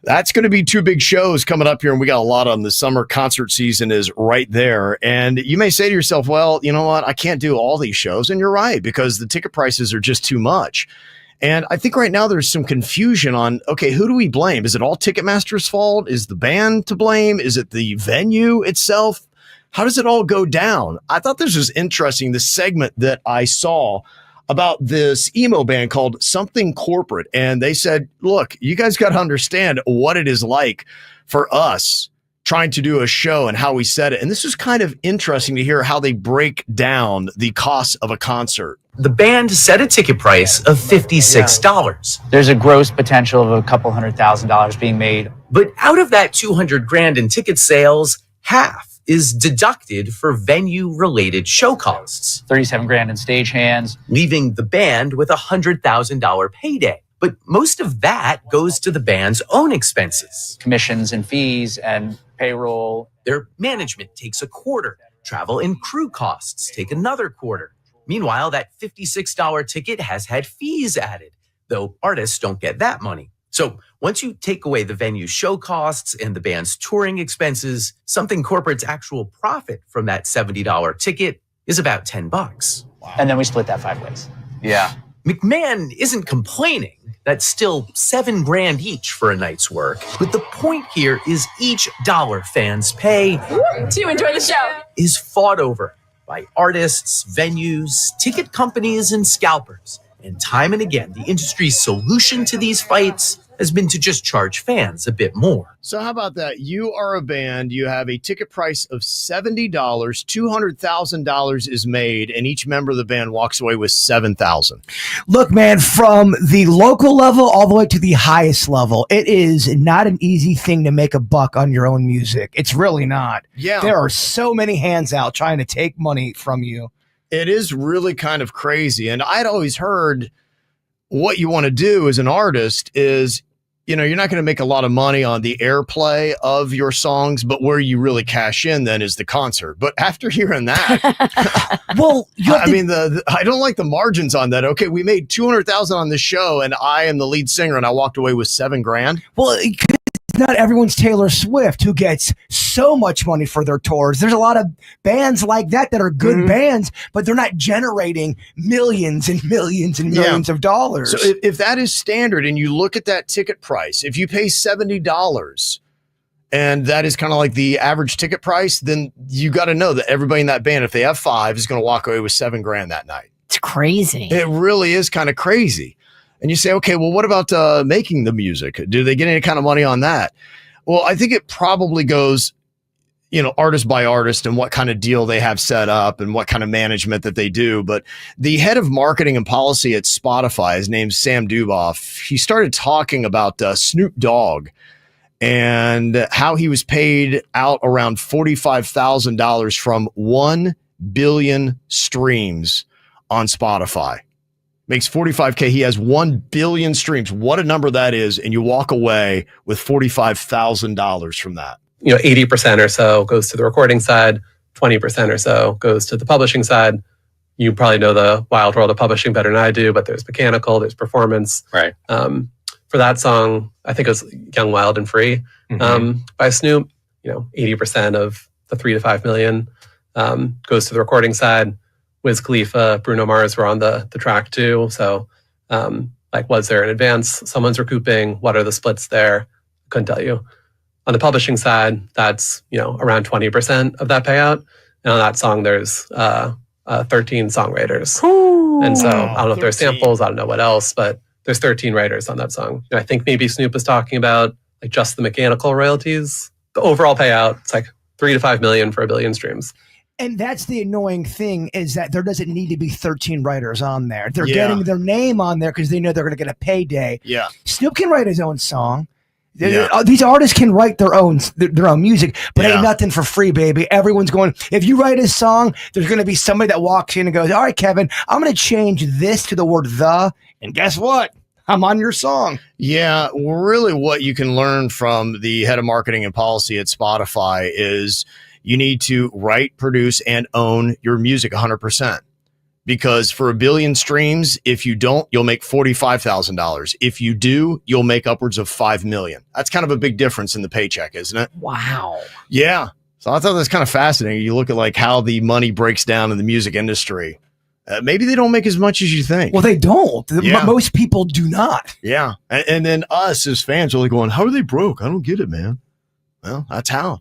That's going to be two big shows coming up here, and we got a lot of them. The summer concert season is right there. And you may say to yourself, well, you know what? I can't do all these shows. And you're right, because the ticket prices are just too much. And I think right now there's some confusion on, okay, who do we blame? Is it all Ticketmaster's fault? Is the band to blame? Is it the venue itself? How does it all go down? I thought this was interesting, the segment that I saw about this emo band called Something Corporate. And they said, look, you guys got to understand what it is like for us trying to do a show and how we set it. And this is kind of interesting to hear how they break down the cost of a concert. The band set a ticket price of $56. There's a gross potential of a couple $100,000 being made. But out of that $200,000 in ticket sales, half is deducted for venue-related show costs. $37,000 in stagehands, leaving the band with a $100,000 payday. But most of that goes to the band's own expenses. commissions and fees and payroll. Their management takes a quarter. Travel and crew costs take another quarter. Meanwhile, that $56 ticket has had fees added, though artists don't get that money. So once you take away the venue show costs and the band's touring expenses, Something Corporate's actual profit from that $70 ticket is about $10. Wow. And then we split that 5 ways. Yeah. McMahon isn't complaining. That's still $7,000 each for a night's work. But the point here is each dollar fans pay to enjoy the show is fought over by artists, venues, ticket companies, and scalpers. And time and again, the industry's solution to these fights has been to just charge fans a bit more. So how about that? You are a band, you have a ticket price of $70, $200,000 is made, and each member of the band walks away with $7,000. Look, man, from the local level all the way to the highest level, it is not an easy thing to make a buck on your own music. It's really not. Yeah. There are so many hands out trying to take money from you. It is really kind of crazy. And I'd always heard what you want to do as an artist is, you know, you're not going to make a lot of money on the airplay of your songs, but where you really cash in then is the concert. But after hearing that, well, I don't like the margins on that. Okay, we made $200,000 on this show, and I am the lead singer, and I walked away with $7,000. Well, not everyone's Taylor Swift who gets so much money for their tours. There's a lot of bands like that are good bands, but they're not generating millions and millions and millions of dollars. So if that is standard and you look at that ticket price, if you pay $70 and that is kind of like the average ticket price, then you got to know that everybody in that band, if they have 5, is going to walk away with $7,000 that night. It's crazy. It really is kind of crazy. And you say, okay, well, what about making the music? Do they get any kind of money on that? Well, I think it probably goes, you know, artist by artist and what kind of deal they have set up and what kind of management that they do. But the head of marketing and policy at Spotify, his name's Sam Duboff. He started talking about Snoop Dogg and how he was paid out around $45,000 from 1 billion streams on Spotify. Makes $45K. He has 1 billion streams. What a number that is. And you walk away with $45,000 from that. You know, 80% or so goes to the recording side, 20% or so goes to the publishing side. You probably know the wild world of publishing better than I do, but there's mechanical, there's performance. Right. For that song, I think it was Young, Wild, and Free by Snoop. You know, 80% of the 3 to 5 million goes to the recording side. Wiz Khalifa, Bruno Mars were on the track too. So, was there an advance someone's recouping? What are the splits there? Couldn't tell you. On the publishing side, that's, you know, around 20% of that payout. And on that song, there's 13 songwriters. Ooh, and so I don't know if there's samples, I don't know what else, but there's 13 writers on that song. You know, I think maybe Snoop was talking about like just the mechanical royalties. The overall payout, it's like 3 to 5 million for 1 billion streams. And that's the annoying thing, is that there doesn't need to be 13 writers on there. They're getting their name on there because they know they're going to get a payday. Yeah. Snoop can write his own song. These artists can write their own music, but ain't nothing for free, baby. Everyone's going, if you write a song, there's going to be somebody that walks in and goes, all right, Kevin, I'm going to change this to the word the, and guess what? I'm on your song. Yeah, really what you can learn from the head of marketing and policy at Spotify is you need to write, produce, and own your music 100%. because for 1 billion streams, if you don't, you'll make $45,000. If you do, you'll make upwards of $5 million. That's kind of a big difference in the paycheck, isn't it? Wow. Yeah. So I thought that's kind of fascinating. You look at like how the money breaks down in the music industry. Maybe they don't make as much as you think. Well, they don't. Yeah. Most people do not. Yeah. And then us as fans are like going, how are they broke? I don't get it, man. Well, that's how.